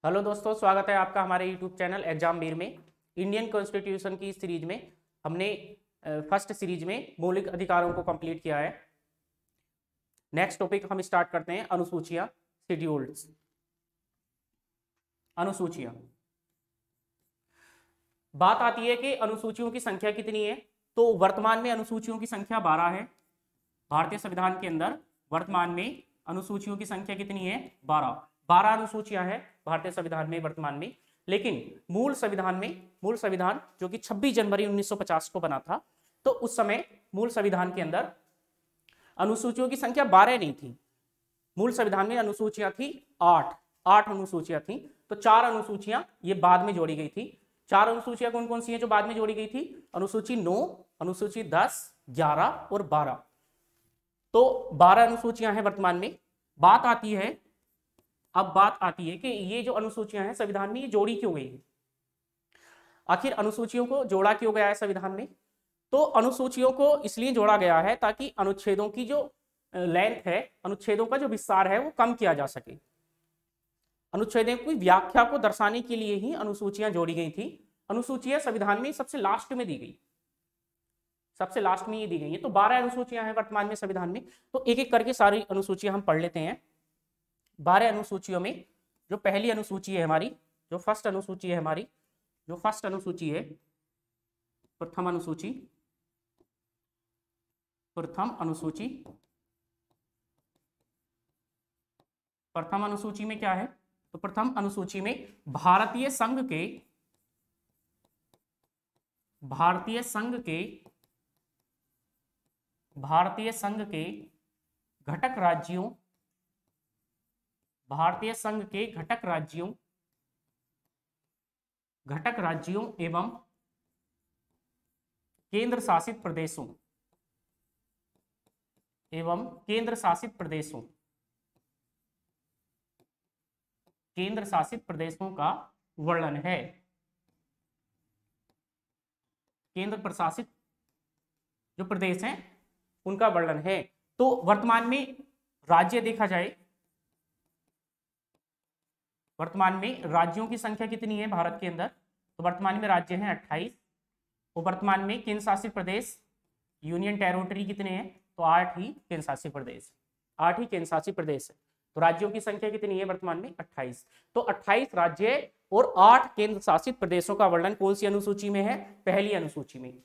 Hello दोस्तों, स्वागत है आपका हमारे यूट्यूब चैनल एग्जाम वीर में। इंडियन कॉन्स्टिट्यूशन की सीरीज में हमने फर्स्ट सीरीज में मौलिक अधिकारों को कंप्लीट किया है। नेक्स्ट टॉपिक हम स्टार्ट करते हैं, अनुसूचियां, शेड्यूल्स। अनुसूचियां, बात आती है कि अनुसूचियों की संख्या कितनी है। तो वर्तमान में अनुसूचियों की संख्या 12 है। भारतीय संविधान के अंदर वर्तमान में अनुसूचियों की संख्या कितनी है? 12 अनुसूचियां हैं भारतीय संविधान में वर्तमान में। लेकिन मूल संविधान जो कि 26 जनवरी 1950 को बना था, तो उस समय मूल संविधान के अंदर अनुसूचियों की संख्या 12 नहीं थी। मूल संविधान में अनुसूचियां थी 8 अनुसूचियां थी। तो 4 अनुसूचियां ये बाद में जोड़ी गई थी। 4 अनुसूचियां कौन कौन सी हैं जो बाद में जोड़ी गई थी? अनुसूची 9, अनुसूची 10, 11 और 12। तो 12 अनुसूचियां हैं वर्तमान में। बात आती है कि ये जो अनुसूचियां हैं संविधान में, ये जोड़ी क्यों गई है? आखिर अनुसूचियों को जोड़ा क्यों गया है संविधान में? तो अनुसूचियों को इसलिए जोड़ा गया है ताकि अनुच्छेदों की जो लेंथ है, अनुच्छेदों का जो विस्तार है, वो कम किया जा सके। अनुच्छेदों की व्याख्या को दर्शाने के लिए ही अनुसूचियां जोड़ी गई थी। अनुसूचियां संविधान में सबसे लास्ट में दी गई, सबसे लास्ट में ये दी गई है। तो 12 अनुसूचियां हैं वर्तमान में संविधान में। तो एक एक करके सारी अनुसूचियां हम पढ़ लेते हैं। 12 अनुसूचियों में जो पहली अनुसूची है हमारी, जो फर्स्ट अनुसूची है हमारी, जो फर्स्ट अनुसूची है, प्रथम अनुसूची, प्रथम अनुसूची, प्रथम अनुसूची में क्या है? तो प्रथम अनुसूची में भारतीय संघ के भारतीय संघ के भारतीय संघ के घटक राज्यों, भारतीय संघ के घटक राज्यों एवं केंद्र शासित प्रदेशों केंद्र शासित प्रदेशों का वर्णन है। केंद्र प्रशासित जो प्रदेश हैं उनका वर्णन है। तो वर्तमान में राज्य देखा जाए, वर्तमान में राज्यों की संख्या कितनी है भारत के अंदर? तो वर्तमान में राज्य हैं 28। और वर्तमान में केंद्र शासित प्रदेश, यूनियन टेरिटरी कितने हैं? तो 8 ही केंद्र शासित प्रदेश, 8 ही केंद्र शासित प्रदेश है। तो राज्यों की संख्या कितनी है वर्तमान में? 28। तो 28 राज्य और 8 केंद्र शासित प्रदेशों का वर्णन कौन सी अनुसूची में है? पहली अनुसूची में।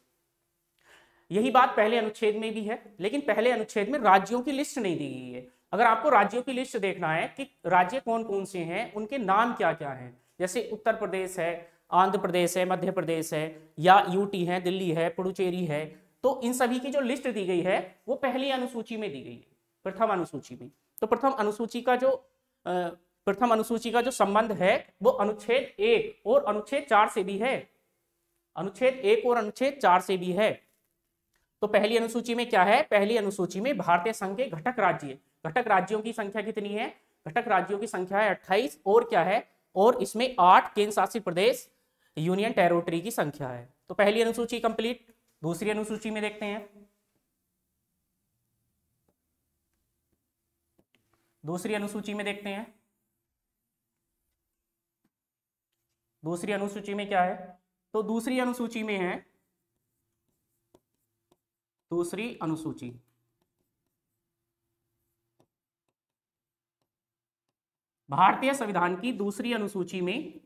यही बात पहले अनुच्छेद में भी है, लेकिन पहले अनुच्छेद में राज्यों की लिस्ट नहीं दी गई है। अगर आपको राज्यों की लिस्ट देखना है कि राज्य कौन कौन से हैं, उनके नाम क्या क्या हैं, जैसे उत्तर प्रदेश है, आंध्र प्रदेश है, मध्य प्रदेश है, या यूटी है, दिल्ली है, पुडुचेरी है, तो इन सभी की जो लिस्ट दी गई है वो पहली अनुसूची में दी गई है, प्रथम अनुसूची में। तो प्रथम अनुसूची का जो संबंध है वो अनुच्छेद 1 और अनुच्छेद 4 से भी है। अनुच्छेद 1 और अनुच्छेद 4 से भी है। तो पहली अनुसूची में क्या है? पहली अनुसूची में भारतीय संघ के घटक राज्यों की संख्या कितनी है? घटक राज्यों की संख्या है 28। और क्या है? और इसमें 8 केंद्र शासित प्रदेश, यूनियन टेरिटरी की संख्या है। तो पहली अनुसूची कंप्लीट। दूसरी अनुसूची में देखते हैं। दूसरी अनुसूची में देखते हैं। दूसरी अनुसूची में क्या है? तो दूसरी अनुसूची में है, दूसरी अनुसूची भारतीय संविधान की दूसरी अनुसूची में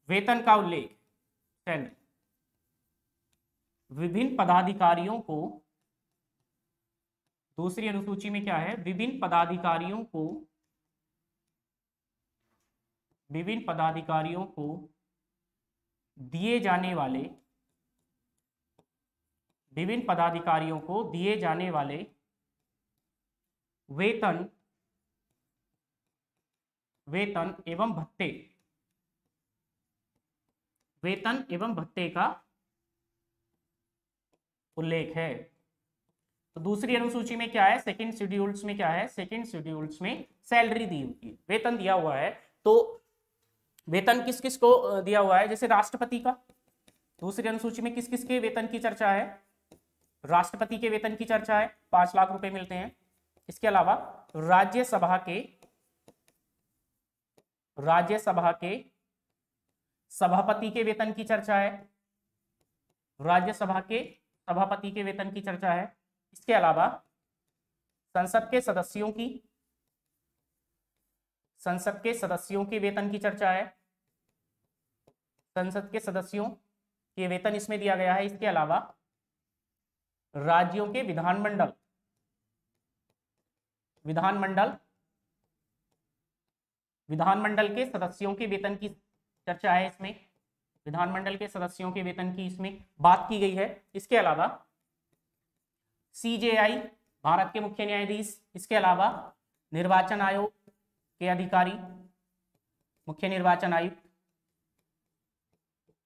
वेतन का उल्लेख, सैलरी, विभिन्न पदाधिकारियों को, दूसरी अनुसूची में क्या है? विभिन्न पदाधिकारियों को दिए जाने वाले, विभिन्न पदाधिकारियों को दिए जाने वाले वेतन एवं भत्ते, वेतन एवं भत्ते का उल्लेख है। तो दूसरी अनुसूची में क्या है? सेकंड शेड्यूल्स में क्या है? सेकंड शेड्यूल्स में सैलरी दी हुई है, वेतन दिया हुआ है। तो वेतन किस किस को दिया हुआ है? जैसे राष्ट्रपति का, दूसरी अनुसूची में किस किस के वेतन की चर्चा है? राष्ट्रपति के वेतन की चर्चा है, 5 लाख रुपए मिलते हैं। इसके अलावा राज्यसभा के राज्यसभा के सभापति के वेतन की चर्चा है। राज्यसभा के सभापति के वेतन की चर्चा है। इसके अलावा संसद के सदस्यों के वेतन की चर्चा है। संसद के सदस्यों के वेतन इसमें दिया गया है। इसके अलावा राज्यों के विधानमंडल के सदस्यों के वेतन की चर्चा है। इसमें विधानमंडल के सदस्यों के वेतन की इसमें बात की गई है। इसके अलावा सीजेआई भारत के मुख्य न्यायाधीश, इसके अलावा निर्वाचन आयोग के अधिकारी, मुख्य निर्वाचन आयुक्त,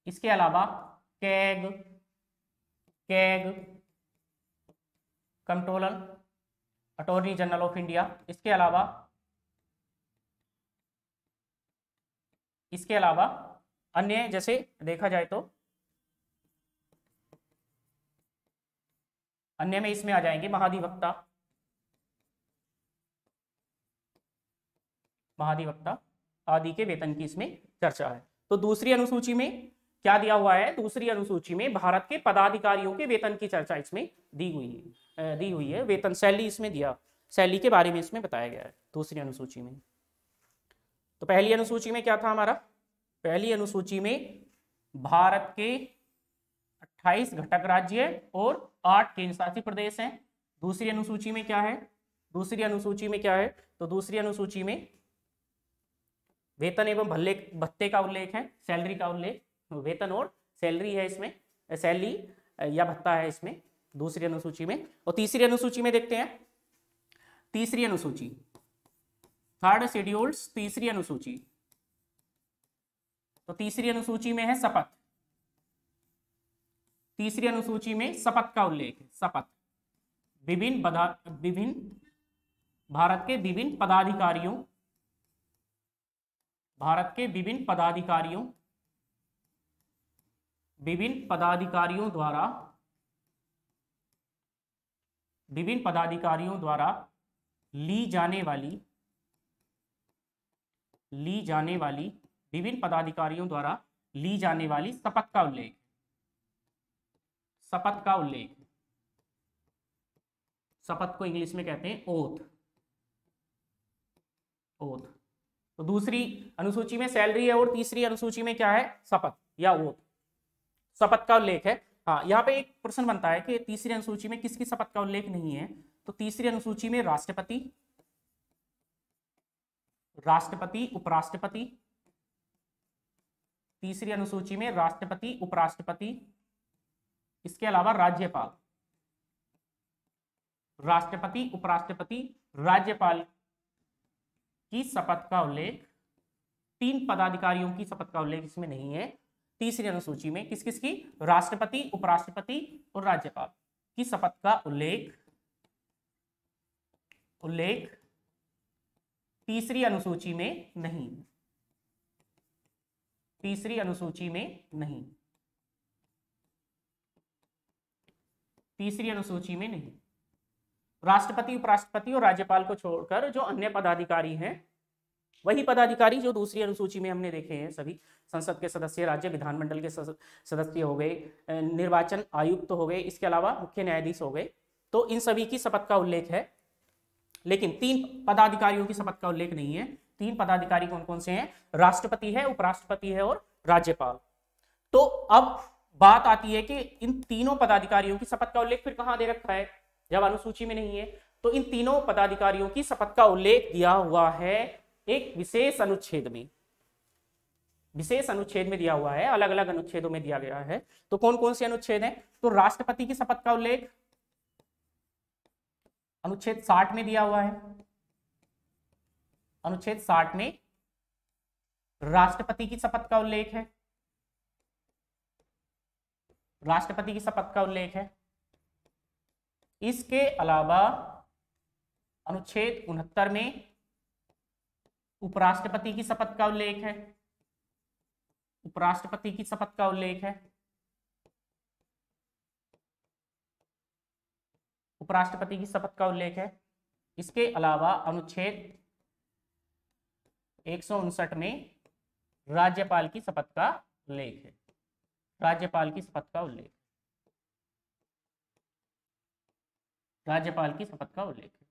इसके अलावा CAG controller, attorney general of India, इसके अलावा अन्य जैसे देखा जाए तो अन्य में इसमें आ जाएंगे महाधिवक्ता आदि के वेतन की इसमें चर्चा है। तो दूसरी अनुसूची में क्या दिया हुआ है? दूसरी अनुसूची में भारत के पदाधिकारियों के वेतन की चर्चा इसमें दी हुई है। वेतन शैली इसमें शैली के बारे में इसमें बताया गया है दूसरी अनुसूची में। तो पहली अनुसूची में क्या था हमारा? पहली अनुसूची में भारत के 28 घटक राज्य और 8 केंद्र शासित प्रदेश हैं। दूसरी अनुसूची में क्या है? तो दूसरी अनुसूची में वेतन एवं भत्ते का उल्लेख है, सैलरी का उल्लेख, वेतन और सैलरी है इसमें, सैलरी या भत्ता है इसमें दूसरी अनुसूची में। और तीसरी अनुसूची में देखते हैं। तीसरी अनुसूची, थर्ड शेड्यूल्स, तीसरी अनुसूची। तो तीसरी अनुसूची में है शपथ। तीसरी अनुसूची में शपथ का उल्लेख है। शपथ विभिन्न भारत के विभिन्न पदाधिकारियों द्वारा ली जाने वाली शपथ का उल्लेख। शपथ को इंग्लिश में कहते हैं ओथ। तो दूसरी अनुसूची में सैलरी है और तीसरी अनुसूची में क्या है? शपथ या ओथ, शपथ का उल्लेख है। हाँ, यहाँ पे एक प्रश्न बनता है कि तीसरी अनुसूची में किसकी शपथ का उल्लेख नहीं है? तो तीसरी अनुसूची में राष्ट्रपति, उपराष्ट्रपति, तीसरी अनुसूची में राष्ट्रपति, उपराष्ट्रपति, इसके अलावा राज्यपाल, राज्यपाल की शपथ का उल्लेख, 3 पदाधिकारियों की शपथ का उल्लेख इसमें नहीं है। तीसरी अनुसूची में किस किस की? राष्ट्रपति, उपराष्ट्रपति और राज्यपाल की शपथ का उल्लेख तीसरी अनुसूची में नहीं। राष्ट्रपति, उपराष्ट्रपति और राज्यपाल को छोड़कर जो अन्य पदाधिकारी हैं वही पदाधिकारी जो दूसरी अनुसूची में हमने देखे हैं। सभी संसद के सदस्य, राज्य विधानमंडल के सदस्य हो गए, निर्वाचन आयुक्त हो गए, इसके अलावा मुख्य न्यायाधीश हो गए। तो इन सभी की शपथ का उल्लेख है, लेकिन 3 पदाधिकारियों की शपथ का उल्लेख नहीं है। 3 पदाधिकारी कौन कौन से हैं? राष्ट्रपति है, उपराष्ट्रपति है और राज्यपाल। तो अब बात आती है कि इन तीनों पदाधिकारियों की शपथ का उल्लेख फिर कहां दे रखा है जब अनुसूची में नहीं है? तो इन तीनों पदाधिकारियों की शपथ का उल्लेख दिया हुआ है एक विशेष अनुच्छेद में। दिया हुआ है, अलग अलग अनुच्छेदों में दिया गया है। तो कौन कौन से अनुच्छेद हैं? तो राष्ट्रपति की शपथ का उल्लेख अनुच्छेद 60 में दिया हुआ है। अनुच्छेद 60 में राष्ट्रपति की शपथ का उल्लेख है। इसके अलावा अनुच्छेद 69 में उपराष्ट्रपति की शपथ का उल्लेख है। इसके अलावा अनुच्छेद 159 में राज्यपाल की शपथ का उल्लेख है। राज्यपाल की शपथ का उल्लेख, राज्यपाल की शपथ का उल्लेख है।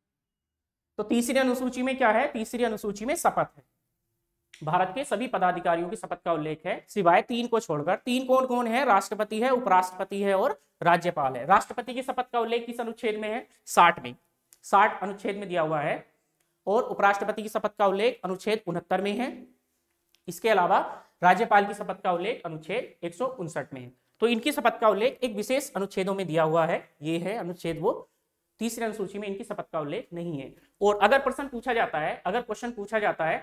तो तीसरी अनुसूची में क्या है? तीसरी अनुसूची में शपथ है। भारत के सभी पदाधिकारियों की शपथ का उल्लेख है, सिवाय 3 को छोड़कर। 3 कौन कौन है? राष्ट्रपति है, उपराष्ट्रपति है और राज्यपाल है। राष्ट्रपति की शपथ का उल्लेख किस अनुच्छेद में है? 60 में, 60 अनुच्छेद में दिया हुआ है। और उपराष्ट्रपति की शपथ का उल्लेख अनुच्छेद 69 में है। इसके अलावा राज्यपाल की शपथ का उल्लेख अनुच्छेद 159 में है। तो इनकी शपथ का उल्लेख एक विशेष अनुच्छेदों में दिया हुआ है, ये है अनुच्छेद वो। तीसरी अनुसूची में इनकी शपथ का उल्लेख नहीं है। और अगर प्रश्न पूछा जाता है, अगर क्वेश्चन पूछा जाता है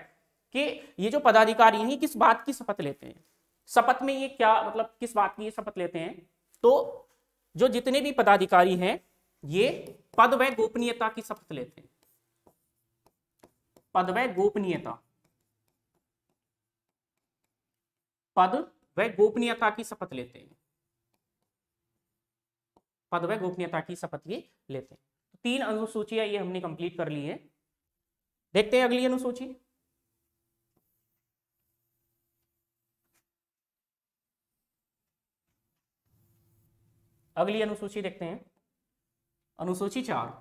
कि ये जो पदाधिकारी हैं किस बात की शपथ लेते हैं, शपथ में ये क्या मतलब किस बात की ये शपथ लेते हैं, तो जो जितने भी पदाधिकारी हैं ये पद व गोपनीयता की शपथ लेते हैं। पद व गोपनीयता, पद व गोपनीयता की शपथ लेते हैं। पद व गोपनीयता की शपथ ये लेते हैं। 3 अनुसूचियां ये हमने कंप्लीट कर ली है। देखते हैं अगली अनुसूची। अगली अनुसूची देखते हैं, अनुसूची 4,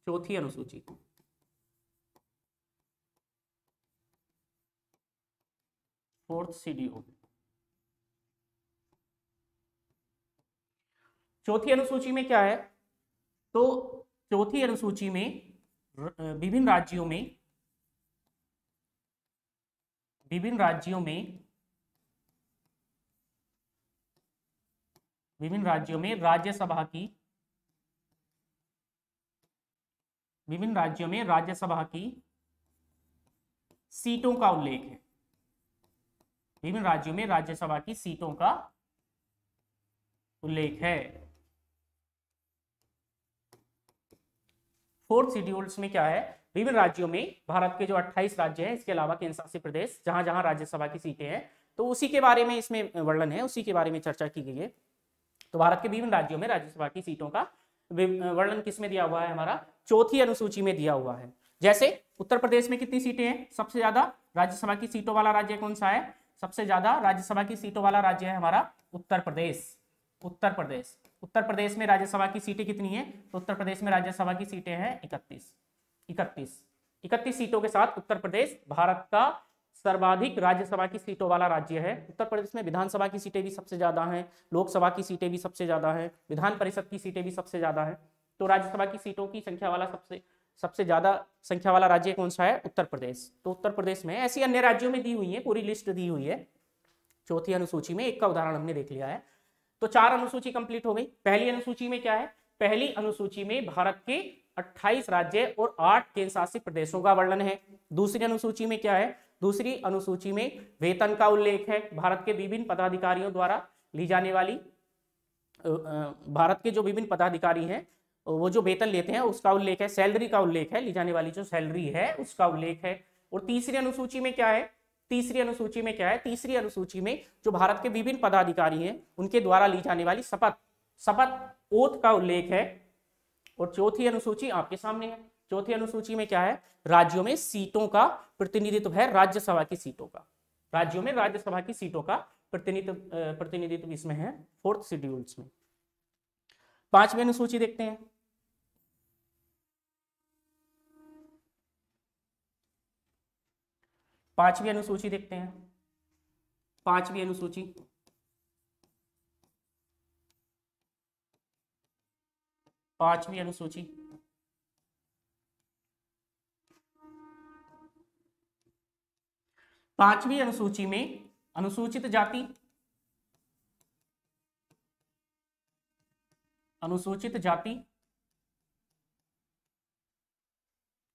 चौथी अनुसूची। Fourth schedule. चौथी अनुसूची में क्या है? तो चौथी अनुसूची में विभिन्न राज्यों में, विभिन्न राज्यों में, विभिन्न राज्यों में राज्यसभा की, विभिन्न राज्यों में राज्यसभा की सीटों का उल्लेख है। विभिन्न राज्यों में राज्यसभा की सीटों का उल्लेख है। फोर्थ शेड्यूल्स में क्या है? विभिन्न राज्यों में, भारत के जो 28 राज्य हैं इसके अलावा केंद्र शासित प्रदेश, जहां जहां राज्यसभा की सीटें हैं, तो उसी के बारे में इसमें वर्णन है, उसी के बारे में चर्चा की गई है। तो भारत के विभिन्न राज्यों में राज्यसभा की सीटों का वर्णन किसमें दिया हुआ है? हमारा चौथी अनुसूची में दिया हुआ है। जैसे उत्तर प्रदेश में कितनी सीटें हैं? सबसे ज्यादा राज्यसभा की सीटों वाला राज्य कौन सा है? सबसे ज्यादा राज्यसभा की सीटों वाला राज्य है हमारा उत्तर प्रदेश। उत्तर प्रदेश, उत्तर प्रदेश में राज्यसभा की सीटें कितनी हैं? तो उत्तर प्रदेश में राज्यसभा की सीटें हैं 31 सीटों के साथ उत्तर प्रदेश भारत का सर्वाधिक राज्यसभा की सीटों वाला राज्य है। उत्तर प्रदेश में विधानसभा की सीटें भी सबसे ज्यादा हैं, लोकसभा की सीटें भी सबसे ज्यादा हैं, विधान परिषद की सीटें भी सबसे ज्यादा हैं। तो राज्यसभा की सीटों की संख्या वाला सबसे ज्यादा संख्या वाला राज्य कौन सा है? उत्तर प्रदेश। तो उत्तर प्रदेश में, ऐसी अन्य राज्यों में दी हुई है, पूरी लिस्ट दी हुई है चौथी अनुसूची में। एक का उदाहरण हमने देख लिया है। तो 4 अनुसूची कंप्लीट हो गई। पहली अनुसूची में क्या है? पहली अनुसूची में भारत के 28 राज्य और 8 केंद्र शासित प्रदेशों का वर्णन है। दूसरी अनुसूची में क्या है? दूसरी अनुसूची में वेतन का उल्लेख है। भारत के विभिन्न पदाधिकारियों द्वारा ली जाने वाली, भारत के जो विभिन्न पदाधिकारी हैं वो जो वेतन लेते हैं उसका उल्लेख है, सैलरी का उल्लेख है, ली जाने वाली जो सैलरी है उसका उल्लेख है। और तीसरी अनुसूची में क्या है? तीसरी अनुसूची में क्या है? तीसरी अनुसूची में जो भारत के विभिन्न पदाधिकारी हैं उनके द्वारा ली जाने वाली शपथ ओथ का उल्लेख है। और चौथी अनुसूची आपके सामने है। चौथी अनुसूची में क्या है? राज्यों में सीटों का प्रतिनिधित्व है, राज्यसभा की सीटों का। राज्यों में राज्यसभा की सीटों का प्रतिनिधित्व इसमें है फोर्थ शेड्यूल्स में। 5वीं अनुसूची देखते हैं। पांचवी अनुसूची देखते हैं। 5वीं अनुसूची, पांचवी अनुसूची, पांचवी अनुसूची में अनुसूचित जाति, अनुसूचित जाति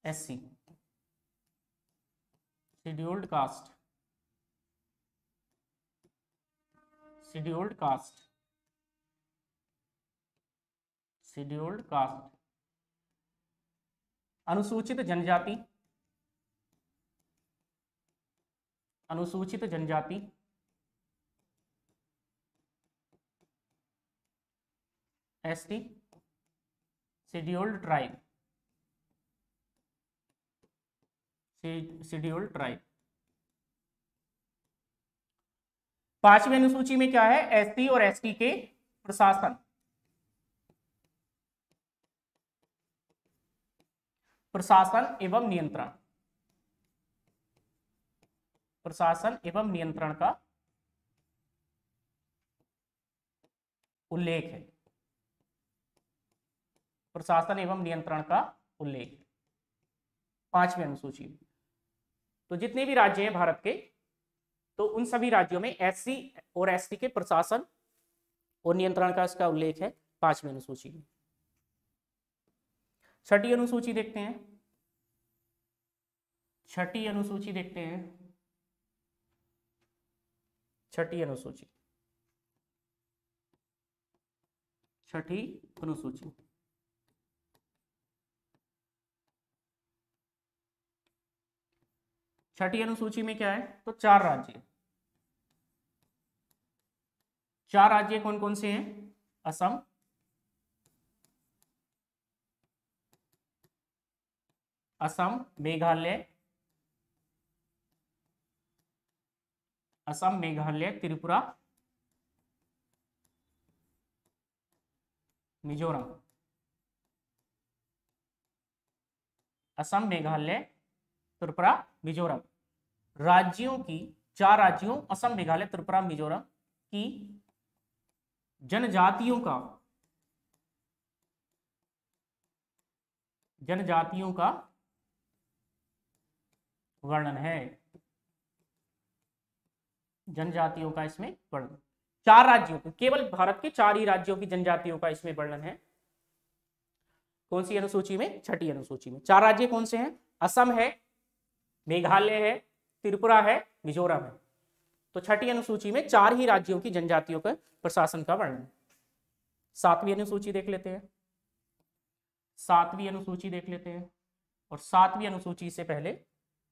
SC, scheduled caste, scheduled caste, scheduled caste, अनुसूचित जनजाति, अनुसूचित जनजाति, ST, scheduled tribe, scheduled tribe. पांचवी अनुसूची में क्या है? एससी और एसटी के प्रशासन, प्रशासन एवं नियंत्रण, प्रशासन एवं नियंत्रण का उल्लेख है, प्रशासन एवं नियंत्रण का उल्लेख पांचवी अनुसूची में। तो जितने भी राज्य हैं भारत के, तो उन सभी राज्यों में एससी और एसटी के प्रशासन और नियंत्रण का इसका उल्लेख है पांचवी अनुसूची में। छठी अनुसूची देखते हैं। छठी अनुसूची देखते हैं। छठी अनुसूची, छठी अनुसूची छठी अनुसूची में क्या है? तो चार राज्य, चार राज्य कौन कौन से हैं? असम, असम, मेघालय, असम, मेघालय, त्रिपुरा, मिजोरम। असम, मेघालय, त्रिपुरा, मिजोरम राज्यों की, चार राज्यों असम, मेघालय, त्रिपुरा, मिजोरम की जनजातियों का, जनजातियों का वर्णन है, जनजातियों का इसमें वर्णन। चार राज्यों को, केवल भारत के चार ही राज्यों की जनजातियों का इसमें वर्णन है। कौन सी अनुसूची में? छठी अनुसूची में। चार राज्य कौन से हैं? असम है, मेघालय है, त्रिपुरा है, मिजोरम है। तो छठी अनुसूची में चार ही राज्यों की जनजातियों का प्रशासन का वर्णन। सातवीं अनुसूची देख लेते हैं। सातवीं अनुसूची देख लेते हैं। और सातवीं अनुसूची से पहले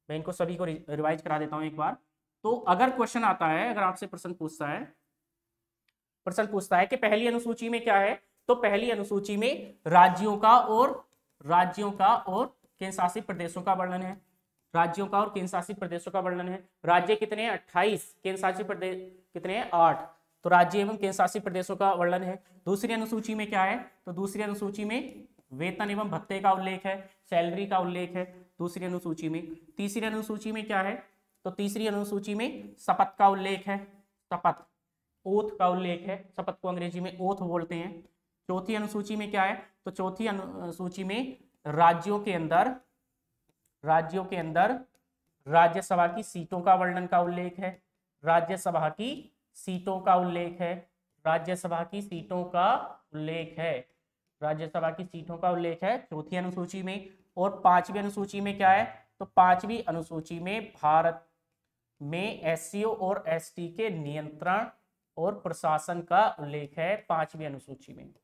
मैं इनको सभी को रिवाइज करा देता हूं एक बार। तो अगर क्वेश्चन आता है, अगर आपसे प्रश्न पूछता है कि पहली अनुसूची में क्या है, तो पहली अनुसूची में राज्यों का और केंद्र शासित प्रदेशों का वर्णन है। राज्यों का और केंद्र शासित प्रदेशों का वर्णन है। राज्य कितने हैं? 28। केंद्र शासित प्रदेश कितने हैं? 8। तो राज्य एवं केंद्र शासित प्रदेशों का वर्णन है। दूसरी अनुसूची में क्या है? तो दूसरी अनुसूची में वेतन एवं भत्ते का उल्लेख है, सैलरी का उल्लेख है दूसरी अनुसूची में। तीसरी अनुसूची में क्या है? तो तीसरी अनुसूची में शपथ का उल्लेख है, शपथ, ओथ का उल्लेख है। शपथ को अंग्रेजी में ओथ बोलते हैं। चौथी अनुसूची में क्या है? तो चौथी अनुसूची में राज्यों के अंदर राज्यसभा की सीटों का वर्णन का उल्लेख है। राज्यसभा की सीटों का उल्लेख है। राज्यसभा की सीटों का उल्लेख है। राज्यसभा की सीटों का उल्लेख है चौथी अनुसूची में। और पांचवी अनुसूची में क्या है? तो पांचवी अनुसूची में भारत में एससी और एसटी के नियंत्रण और प्रशासन का उल्लेख है। पांचवी अनुसूची में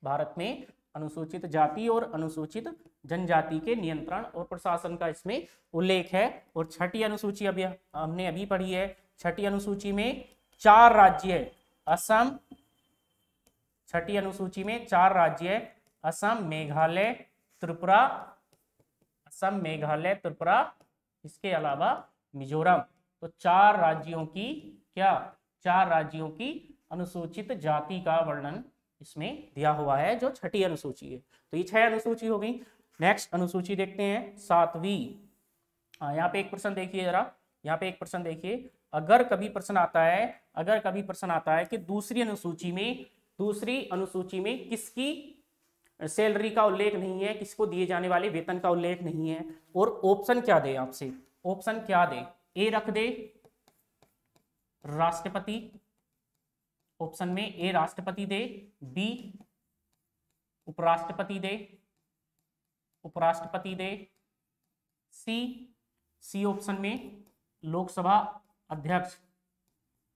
भारत में अनुसूचित जाति और अनुसूचित जनजाति के नियंत्रण और प्रशासन का इसमें उल्लेख है। और छठी अनुसूची अभी हमने अभी पढ़ी है। छठी अनुसूची में चार राज्य, असम, छठी अनुसूची में चार राज्य, असम, मेघालय, त्रिपुरा, असम, मेघालय, त्रिपुरा, इसके अलावा मिजोरम। तो चार राज्यों की क्या? चार राज्यों की अनुसूचित जाति का वर्णन इसमें दिया हुआ है, जो छठी अनुसूची है। तो ये 6 अनुसूची हो गई। नेक्स्ट अनुसूची देखते हैं, सातवीं। यहाँ पे एक प्रश्न देखिए जरा, यहाँ पे एक प्रश्न देखिए। अगर कभी प्रश्न आता है कि दूसरी अनुसूची में किसकी सैलरी का उल्लेख नहीं है, किसको दिए जाने वाले वेतन का उल्लेख नहीं है, और ऑप्शन क्या दे आपसे, ऑप्शन क्या दे? ए रख दे राष्ट्रपति, ऑप्शन में ए राष्ट्रपति दे, बी उपराष्ट्रपति दे, सी ऑप्शन में लोकसभा अध्यक्ष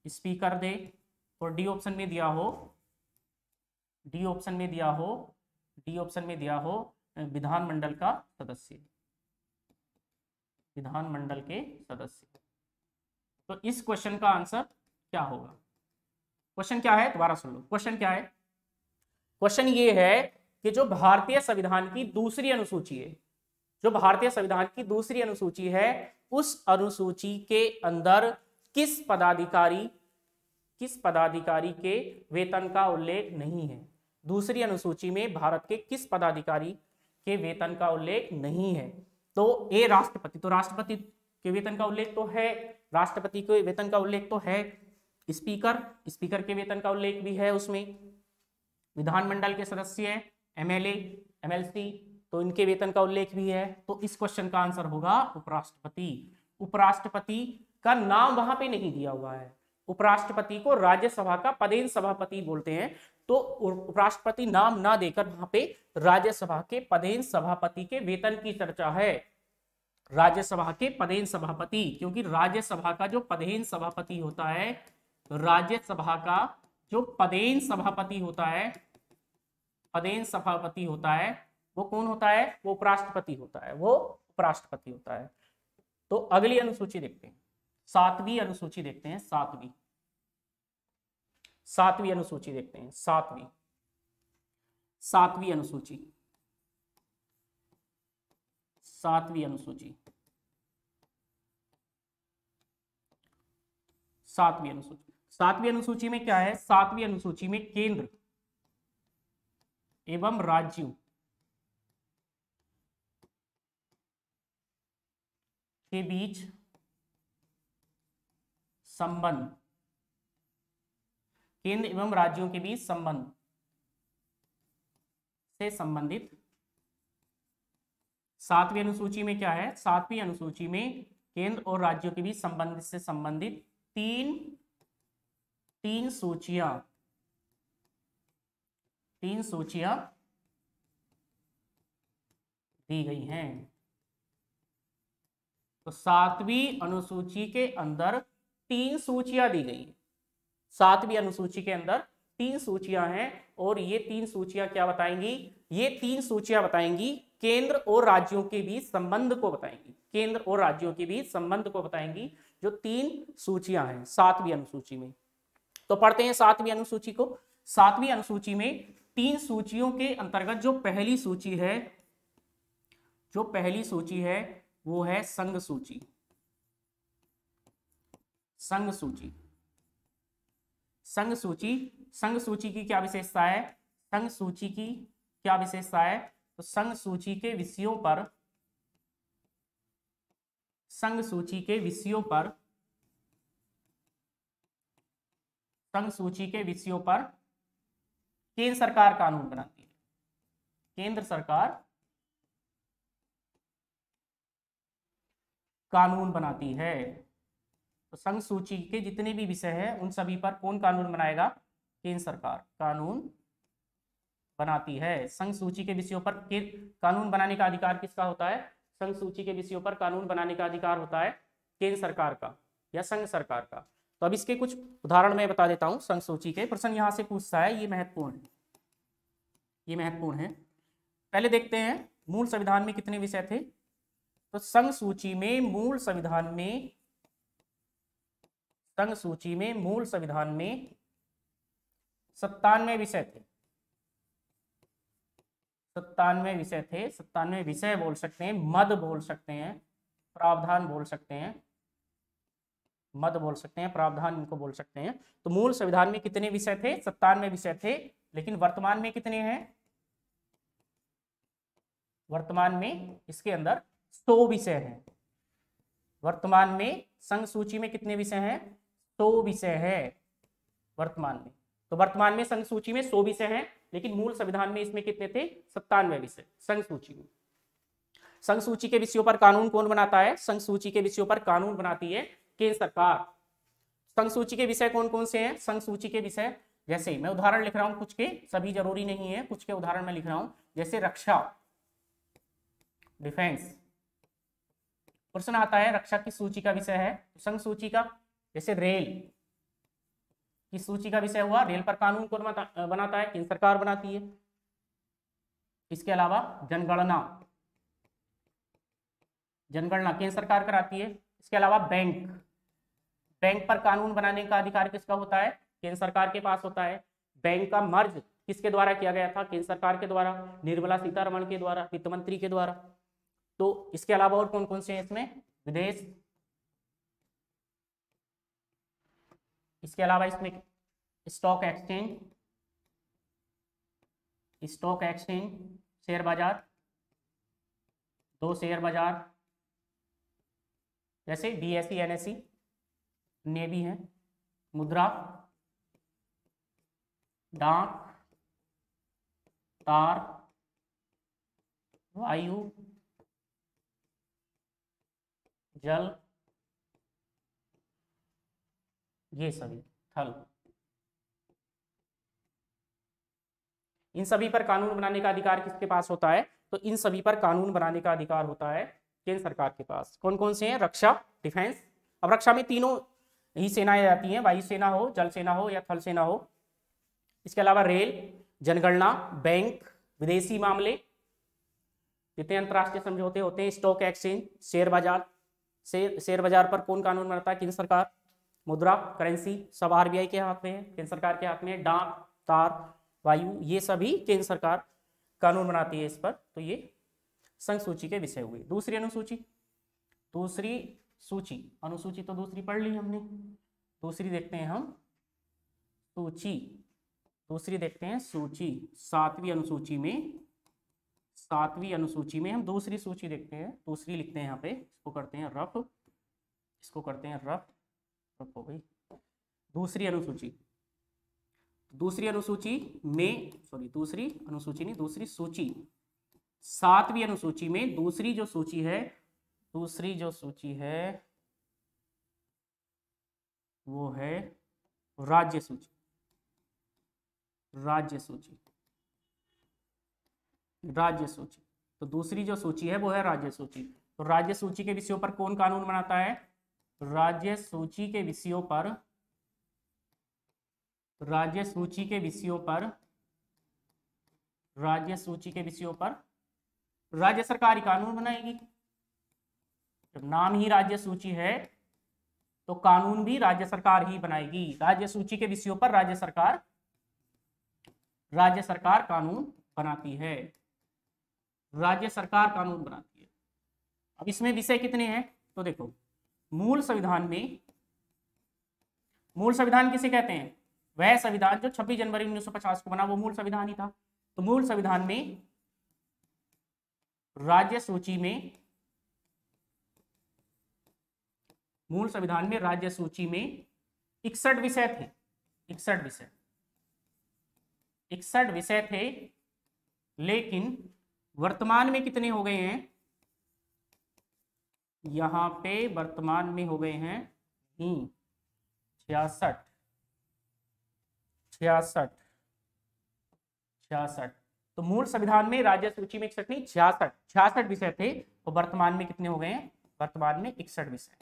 स्पीकर दे, और डी ऑप्शन में दिया हो विधानमंडल का सदस्य, विधानमंडल के सदस्य। तो इस क्वेश्चन का आंसर क्या होगा? क्वेश्चन क्या है? दोबारा सुन लो। क्वेश्चन क्या है? क्वेश्चन ये है कि जो भारतीय संविधान की दूसरी अनुसूची है, जो भारतीय संविधान की दूसरी अनुसूची है, उस अनुसूची के अंदर किस पदाधिकारी के वेतन का उल्लेख नहीं है। दूसरी अनुसूची में भारत के किस पदाधिकारी के वेतन का उल्लेख नहीं है। तो ए राष्ट्रपति, तो राष्ट्रपति के वेतन का उल्लेख तो है, राष्ट्रपति के वेतन का उल्लेख तो है। स्पीकर के वेतन का उल्लेख भी है उसमें। विधानमंडल के सदस्य, एमएलए, एमएलसी, तो इनके वेतन का उल्लेख भी है। तो इस क्वेश्चन का आंसर होगा उपराष्ट्रपति। उपराष्ट्रपति का नाम वहां पे नहीं दिया हुआ है। उपराष्ट्रपति को राज्यसभा का पदेन सभापति बोलते हैं, तो उपराष्ट्रपति नाम ना देकर वहां पे राज्यसभा के पदेन सभापति के वेतन की चर्चा है। राज्यसभा के पदेन सभापति, क्योंकि राज्यसभा का जो पदेन सभापति होता है, राज्यसभा का जो पदेन सभापति होता है, पदेन सभापति होता है, वो कौन होता है? वो उपराष्ट्रपति होता है, वो उपराष्ट्रपति होता है। तो अगली अनुसूची देखते हैं, सातवीं अनुसूची देखते हैं, सातवीं अनुसूची देखते हैं, सातवीं अनुसूची, सातवीं अनुसूची, सातवीं अनुसूची। सातवीं अनुसूची में क्या है? सातवीं अनुसूची में केंद्र एवं राज्यों के बीच संबंध, केंद्र एवं राज्यों के बीच संबंध से संबंधित। सातवीं अनुसूची में क्या है? सातवीं अनुसूची में केंद्र और राज्यों के बीच संबंध से संबंधित तीन सूचियां दी गई हैं। तो सातवीं अनुसूची के अंदर 3 सूचियां दी गई हैं। सातवीं अनुसूची के अंदर 3 सूचियां हैं, और ये 3 सूचियां क्या बताएंगी? ये 3 सूचियां बताएंगी केंद्र और राज्यों के बीच संबंध को बताएंगी, केंद्र और राज्यों के बीच संबंध को बताएंगी, जो 3 सूचियां हैं सातवीं अनुसूची में। तो पढ़ते हैं सातवीं अनुसूची को। सातवीं अनुसूची में 3 सूचियों के अंतर्गत जो पहली सूची है, वो है संघ सूची। संघ सूची की क्या विशेषता है? संघ सूची की क्या विशेषता है? तो संघ सूची के विषयों पर केंद्र सरकार कानून बनाती है। केंद्र सरकार कानून बनाती है। तो संघ सूची के जितने भी विषय हैं, उन सभी पर कौन कानून बनाएगा? केंद्र सरकार कानून बनाती है। संघ सूची के विषयों पर कानून बनाने का अधिकार किसका होता है? संघ सूची के विषयों पर कानून बनाने का अधिकार होता है केंद्र सरकार का या संघ सरकार का। तो अब इसके कुछ उदाहरण मैं बता देता हूं। संघ सूची के प्रश्न यहां से पूछता है, ये महत्वपूर्ण है। पहले देखते हैं मूल संविधान में कितने विषय थे। तो संघ सूची में मूल संविधान में 97 विषय थे। 97 विषय थे। 97 विषय बोल सकते हैं, मद बोल सकते हैं, प्रावधान बोल सकते हैं, मद बोल सकते हैं, प्रावधान इनको बोल सकते हैं। तो मूल संविधान में कितने विषय थे? 97 विषय थे। लेकिन वर्तमान में कितने हैं? वर्तमान में इसके अंदर 100 विषय हैं। वर्तमान में संघ सूची में कितने विषय हैं? 100 विषय है वर्तमान में। तो वर्तमान में संघ सूची में 100 विषय हैं, लेकिन मूल संविधान में इसमें कितने थे? 97 विषय संघ सूची में। संघ सूची के विषयों पर कानून कौन बनाता है? संघ सूची के विषयों पर कानून बनाती है केंद्र सरकार। संघ सूची के विषय कौन कौन से हैं? संघ सूची के विषय, जैसे मैं उदाहरण लिख रहा हूं कुछ के, सभी जरूरी नहीं है, कुछ के उदाहरण में लिख रहा हूं। जैसे रक्षा, डिफेंस, प्रश्न आता है रक्षा किस सूची का विषय है? संघ सूची का। जैसे रेल किस सूची का विषय हुआ? रेल पर कानून कौन बनाता है? केंद्र सरकार बनाती है। इसके अलावा जनगणना केंद्र सरकार कराती है। इसके अलावा बैंक पर कानून बनाने का अधिकार किसका होता है? केंद्र सरकार के पास होता है। बैंक का मर्ज किसके द्वारा किया गया था? केंद्र सरकार के द्वारा, निर्मला सीतारमण के द्वारा, वित्त मंत्री के द्वारा। तो इसके अलावा और कौन कौन से हैं इसमें? विदेश, इसके अलावा इसमें stock exchange, stock exchange share बाजार, 2 शेयर बाजार जैसे बीएसई एनएसई, नेवी है, मुद्रा, डाक, तार, वायु, जल, ये सभी, थल। इन सभी पर कानून बनाने का अधिकार किसके पास होता है? तो इन सभी पर कानून बनाने का अधिकार होता है केंद्र सरकार के पास। कौन कौन से हैं? रक्षा, डिफेंस। अब रक्षा में तीनों ही सेनाएं आती हैं, वायु सेना हो, जल सेना हो या थल सेना हो। इसके अलावा रेल, जनगणना, बैंक, विदेशी मामले, जितने अंतर्राष्ट्रीय समझौते होते हैं, स्टॉक एक्सचेंज, शेयर बाजार। शेयर बाजार पर कौन कानून बनाता है? केंद्र सरकार। मुद्रा, करेंसी, सब आरबीआई के हाथ में है, केंद्र सरकार के हाथ में है। डाक, तार, वायु, ये सभी केंद्र सरकार कानून बनाती है इस पर। तो ये संघ सूची के विषय हुए। दूसरी अनुसूची, दूसरी सूची, अनुसूची तो दूसरी पढ़ ली हमने। दूसरी देखते हैं हम सूची, दूसरी देखते हैं सूची। सातवीं अनुसूची में हम दूसरी सूची देखते हैं। दूसरी लिखते हैं यहाँ पे, इसको करते हैं रफ, इसको करते हैं रफ हो गई। दूसरी अनुसूची, दूसरी अनुसूची में, सॉरी दूसरी अनुसूची नहीं, दूसरी सूची, सातवीं अनुसूची में दूसरी जो सूची है वो है राज्य सूची। राज्य सूची, तो दूसरी जो सूची है वो है राज्य सूची। तो राज्य सूची के विषयों पर कौन कानून बनाता है? राज्य सूची के विषयों पर राज्य सरकार ही कानून बनाएगी। जब नाम ही राज्य सूची है तो कानून भी राज्य सरकार ही बनाएगी। राज्य सूची के विषयों पर राज्य सरकार कानून बनाती है। राज्य सरकार कानून बनाती है। अब इसमें विषय कितने हैं? तो देखो, मूल संविधान किसे कहते हैं? वह संविधान जो 26 जनवरी 1950 को बना, वो मूल संविधान ही था। तो मूल संविधान में राज्य सूची में 61 विषय थे। 61 विषय थे, लेकिन वर्तमान में कितने हो गए हैं? यहां पे वर्तमान में हो गए हैं 66। तो मूल संविधान में राज्य सूची में 61 नहीं, 66 विषय थे, और वर्तमान में कितने हो गए हैं? वर्तमान में 61 विषय।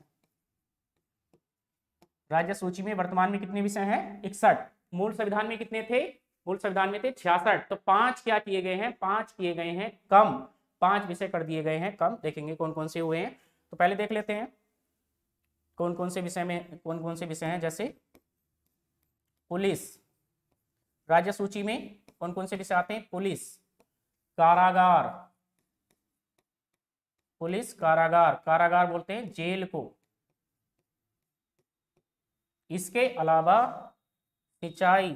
राज्य सूची में वर्तमान में कितने विषय हैं? 61। मूल संविधान में कितने थे? मूल संविधान में थे 66। तो 5 क्या किए गए हैं? 5 किए गए हैं कम, 5 विषय कर दिए गए हैं कम। देखेंगे कौन कौन से हुए हैं। तो पहले देख लेते हैं कौन कौन से विषय हैं। जैसे पुलिस, राज्य सूची में कौन कौन से विषय आते हैं? पुलिस, कारागार बोलते हैं जेल को। इसके अलावा सिंचाई,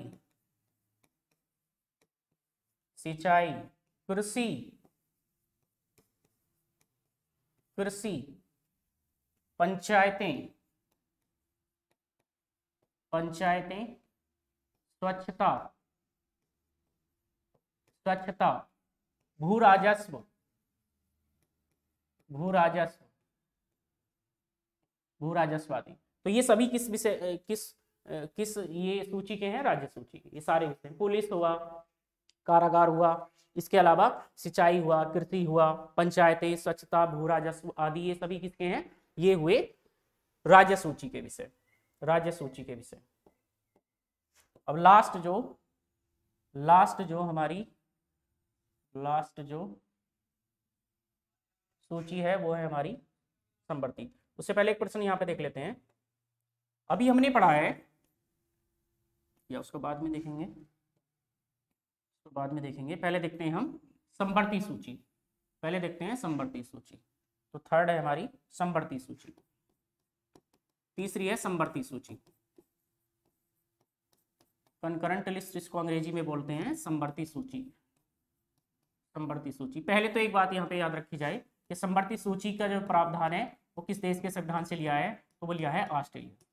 कृषि, पंचायतें, स्वच्छता, भू राजस्व आदि। तो ये सभी किस विषय किस ये सूची के हैं? राज्य सूची के। ये सारे विषय, पुलिस हुआ, कारागार हुआ, इसके अलावा सिंचाई हुआ, कृषि हुआ, पंचायतें, स्वच्छता, भू राजस्व आदि, ये सभी किसके हैं? ये हुए राज्य सूची के विषय। अब लास्ट जो सूची है वो है हमारी संवर्ती। उससे पहले एक प्रश्न यहाँ पे देख लेते हैं। अभी हमने पढ़ा है, या उसको बाद में देखेंगे, पहले देखते हैं हम संवर्ती सूची। पहले देखते हैं समवर्ती सूची। तो थर्ड है हमारी समवर्ती सूची, तीसरी है समवर्ती सूची। कंकरेंट लिस्ट इसको अंग्रेजी में बोलते हैं समवर्ती सूची। समवर्ती सूची, पहले तो एक बात यहाँ पे याद रखी जाए कि समवर्ती सूची का जो प्रावधान है वो किस देश के संविधान से लिया है, तो वो लिया है ऑस्ट्रेलिया।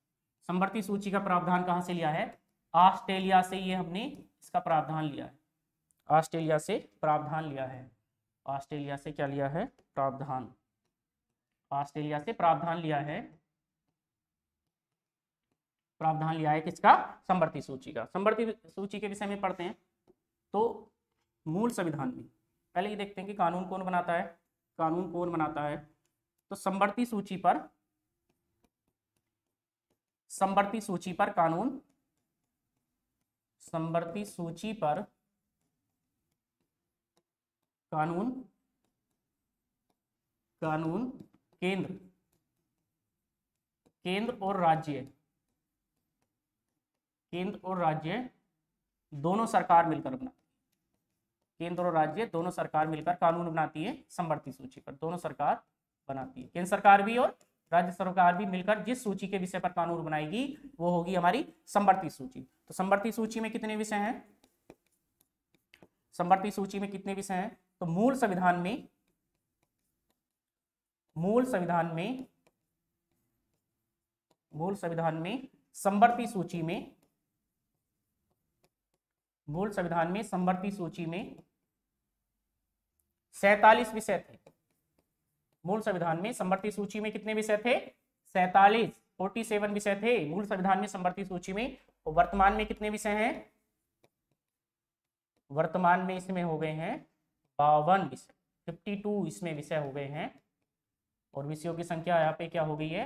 समवर्ती सूची का प्रावधान कहाँ से लिया है, ऑस्ट्रेलिया से ये हमने इसका प्रावधान लिया है, ऑस्ट्रेलिया से प्रावधान लिया है। ऑस्ट्रेलिया से क्या लिया है, प्रावधान, ऑस्ट्रेलिया से प्रावधान लिया है, प्रावधान लिया है किसका, समवर्ती सूची का। समवर्ती सूची के विषय में पढ़ते हैं तो मूल संविधान में पहले ये देखते हैं कि कानून कौन बनाता है, कानून कौन बनाता है। तो समवर्ती सूची पर, समवर्ती सूची पर कानून, समवर्ती सूची पर कानून, कानून केंद्र, केंद्र और राज्य, केंद्र और राज्य दोनों सरकार मिलकर बनाती है, केंद्र और राज्य दोनों सरकार मिलकर कानून बनाती है समवर्ती सूची पर, दोनों सरकार बनाती है, केंद्र सरकार भी और राज्य सरकार भी मिलकर जिस सूची के विषय पर कानून बनाएगी वो होगी हमारी समवर्ती सूची। तो समवर्ती सूची में कितने विषय हैं, समवर्ती सूची में कितने विषय हैं, तो मूल संविधान में, मूल संविधान में, मूल संविधान में समवर्ती सूची में, मूल संविधान में समवर्ती सूची में 47 विषय थे। मूल संविधान में समवर्ती सूची में कितने विषय थे, 47 विषय थे मूल संविधान में समवर्ती सूची में। और वर्तमान में कितने विषय हैं, वर्तमान में इसमें हो गए हैं 52 विषय, 52 इसमें विषय हो गए हैं। और विषयों की संख्या यहाँ पे क्या हो गई है,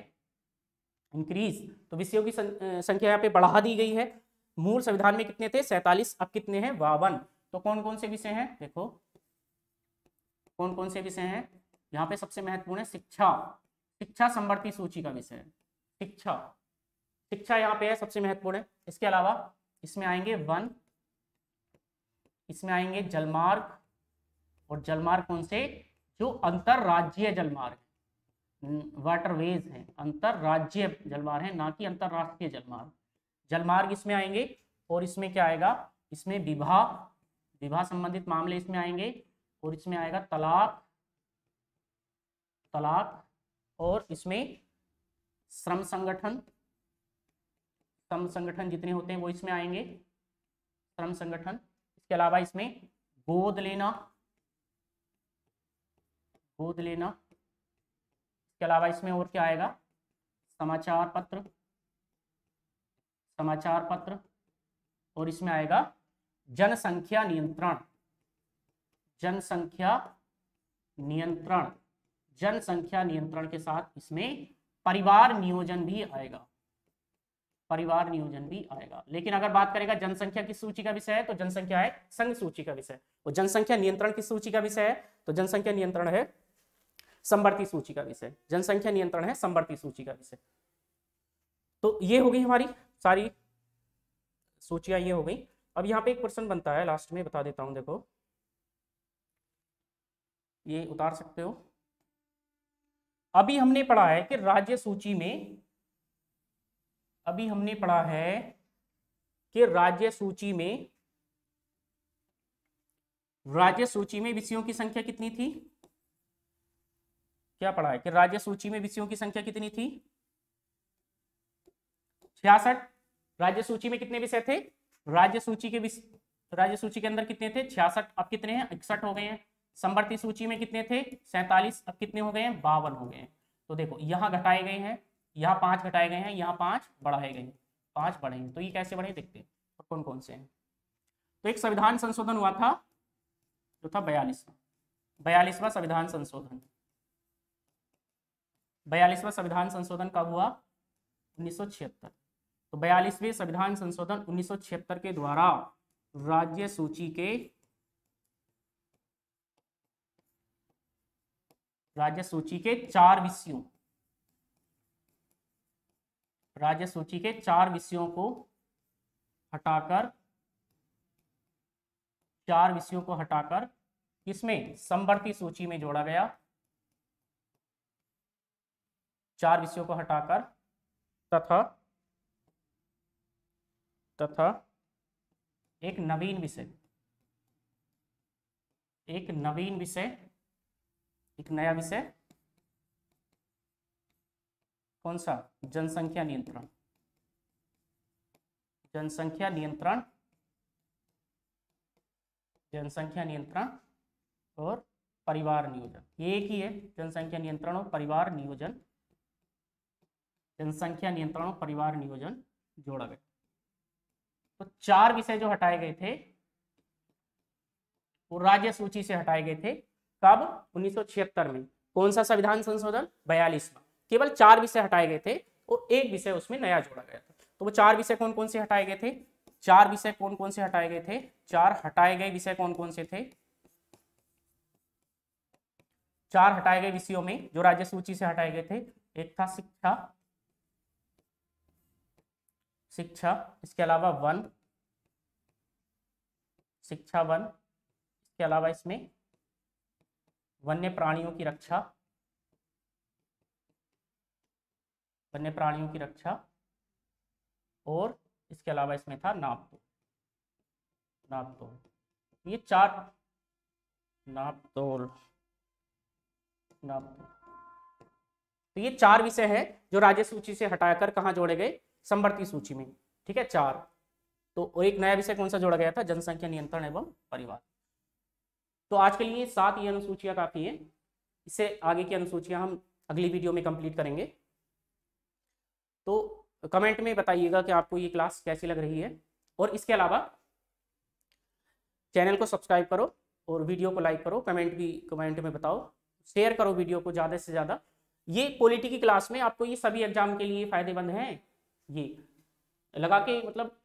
इंक्रीज, तो विषयों की संख्या यहाँ पे बढ़ा दी गई है। मूल संविधान में कितने थे 47, अब कितने हैं 52। तो कौन कौन से विषय हैं, देखो कौन कौन से विषय हैं, यहाँ पे सबसे महत्वपूर्ण है शिक्षा, शिक्षा समवर्ती सूची का विषय है, शिक्षा, शिक्षा यहाँ पे है सबसे महत्वपूर्ण है। इसके अलावा इसमें आएंगे वन, इसमें आएंगे जलमार्ग, और जलमार्ग कौन से, जो अंतरराज्यीय जलमार्ग, वाटरवेज हैं, अंतरराज्यीय जलमार्ग है, ना कि अंतरराष्ट्रीय जलमार्ग, जलमार्ग इसमें आएंगे। और इसमें क्या आएगा, इसमें विवाह, विवाह संबंधित मामले इसमें आएंगे। और इसमें आएगा तलाक, तलाक, और इसमें श्रम संगठन, श्रम संगठन जितने होते हैं वो इसमें आएंगे, श्रम संगठन। इसके अलावा इसमें गोद लेना, गोद लेना। इसके अलावा इसमें और क्या आएगा, समाचार पत्र, समाचार पत्र। और इसमें आएगा जनसंख्या नियंत्रण, जनसंख्या नियंत्रण, जनसंख्या नियंत्रण के साथ इसमें परिवार नियोजन भी आएगा, परिवार नियोजन भी आएगा। लेकिन अगर बात करेगा जनसंख्या किस सूची का विषय है, तो जनसंख्या है संघ सूची का विषय, और जनसंख्या नियंत्रण किस सूची का विषय है, तो जनसंख्या नियंत्रण है समवर्ती सूची का विषय, जनसंख्या नियंत्रण है समवर्ती सूची का विषय। तो ये हो गई हमारी सारी सूचियां, ये हो गई। अब यहाँ पे एक प्रश्न बनता है, लास्ट में बता देता हूं, देखो ये उतार सकते हो। अभी हमने पढ़ा है कि राज्य सूची में, अभी हमने पढ़ा है कि राज्य सूची में, राज्य सूची में विषयों की संख्या कितनी थी, क्या पढ़ा है कि राज्य सूची में विषयों की संख्या कितनी थी, 66। राज्य सूची में कितने विषय थे, राज्य सूची के राज्य सूची के अंदर कितने थे 66, अब कितने हैं 61 हो गए हैं। समवर्ती सूची में कितने थे 47, अब कितने हो गए हैं 52 हो गए हैं। तो देखो यहाँ घटाए गए हैं, यहाँ 5 घटाए गए हैं, यहाँ 5 बढ़ाए गए हैं, 5 बढ़े हैं। तो ये कैसे बढ़े देखते हैं, और कौन कौन से हैं। तो एक संविधान संशोधन हुआ था जो था 42वां संविधान संशोधन। 42वां संविधान संशोधन कब हुआ, 1976। तो 42वें संविधान संशोधन 1976 के द्वारा राज्य सूची के, राज्य सूची के 4 विषयों, राज्य सूची के 4 विषयों को हटाकर, 4 विषयों को हटाकर किसमें? समवर्ती सूची में जोड़ा गया, 4 विषयों को हटाकर, तथा एक नवीन विषय, एक नया विषय, कौन सा? जनसंख्या नियंत्रण, जनसंख्या नियंत्रण और परिवार नियोजन। ये एक ही है, जनसंख्या नियंत्रण और परिवार नियोजन, जनसंख्या नियंत्रण और परिवार नियोजन जोड़ा गया। तो 4 विषय जो हटाए गए थे वो राज्य सूची से हटाए गए थे। कब? 1976 में। कौन सा संविधान संशोधन? 42वां। केवल 4 विषय हटाए गए थे और एक विषय उसमें नया जोड़ा गया था। तो वो 4 विषय कौन कौन से हटाए गए थे? 4 विषय कौन कौन से हटाए गए थे? 4 हटाए गए विषय कौन कौन से थे? 4 हटाए गए विषयों में जो राज्य सूची से हटाए गए थे, एक था शिक्षा, इसके अलावा वन, शिक्षा वन, इसके अलावा इसमें वन्य प्राणियों की रक्षा, और इसके अलावा इसमें था नापतोल। ये 4 नापतोल। तो ये 4 विषय हैं जो राज्य सूची से हटाकर कहाँ जोड़े गए? समवर्ती सूची में। ठीक है, 4। तो एक नया विषय कौन सा जोड़ा गया था? जनसंख्या नियंत्रण एवं परिवार। तो आज के लिए 7 ये अनुसूचियां काफी हैं। इससे आगे की अनुसूचियां हम अगली वीडियो में कंप्लीट करेंगे। तो कमेंट में बताइएगा कि आपको ये क्लास कैसी लग रही है, और इसके अलावा चैनल को सब्सक्राइब करो और वीडियो को लाइक करो, कमेंट में बताओ, शेयर करो वीडियो को ज़्यादा से ज़्यादा। ये पॉलिटी की क्लास में आपको ये सभी एग्जाम के लिए फायदेमंद हैं। ये लगा के, मतलब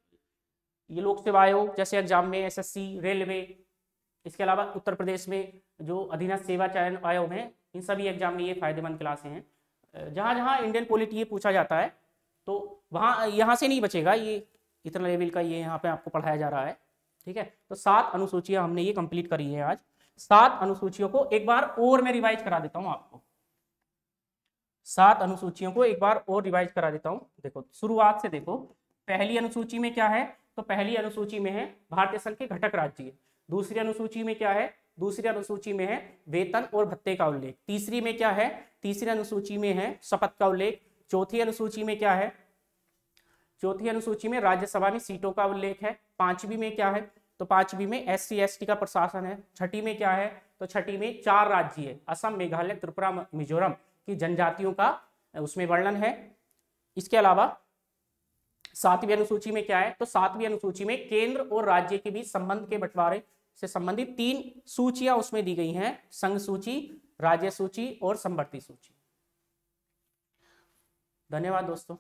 ये लोक सेवा आयोग जैसे एग्जाम में, एसएससी, रेलवे, इसके अलावा उत्तर प्रदेश में जो अधीनस्थ सेवा चयन आयोग हैं, इन सभी एग्जाम में ये फायदेमंद क्लासें हैं। जहाँ जहाँ इंडियन पॉलिटी ये पूछा जाता है तो वहाँ, यहाँ से नहीं बचेगा, ये इतना लेवल का ये यहाँ पे आपको पढ़ाया जा रहा है। ठीक है, तो 7 अनुसूचियां हमने ये कंप्लीट करी है आज। 7 अनुसूचियों को एक बार और मैं रिवाइज करा देता हूँ आपको। 7 अनुसूचियों को एक बार और रिवाइज करा देता हूँ। देखो शुरुआत से देखो, पहली अनुसूची में क्या है? तो पहली अनुसूची में है भारतीय संघ के घटक राज्य। दूसरी अनुसूची में क्या है? दूसरी अनुसूची में है वेतन और भत्ते का उल्लेख। तीसरी में क्या है? तीसरी अनुसूची में है शपथ का उल्लेख। चौथी अनुसूची में क्या है? चौथी अनुसूची में राज्यसभा में सीटों का उल्लेख है। 5वीं में क्या है? तो 5वीं में SC ST का प्रशासन है। 6ठी में क्या है? तो 6ठी में 4 राज्य है, असम, मेघालय, त्रिपुरा, मिजोरम की जनजातियों का उसमें वर्णन है। इसके अलावा 7वीं अनुसूची में क्या है? तो 7वीं अनुसूची में केंद्र और राज्य के बीच संबंध के बंटवारे से संबंधित 3 सूचियां उसमें दी गई हैं, संघ सूची, राज्य सूची और समवर्ती सूची। धन्यवाद दोस्तों।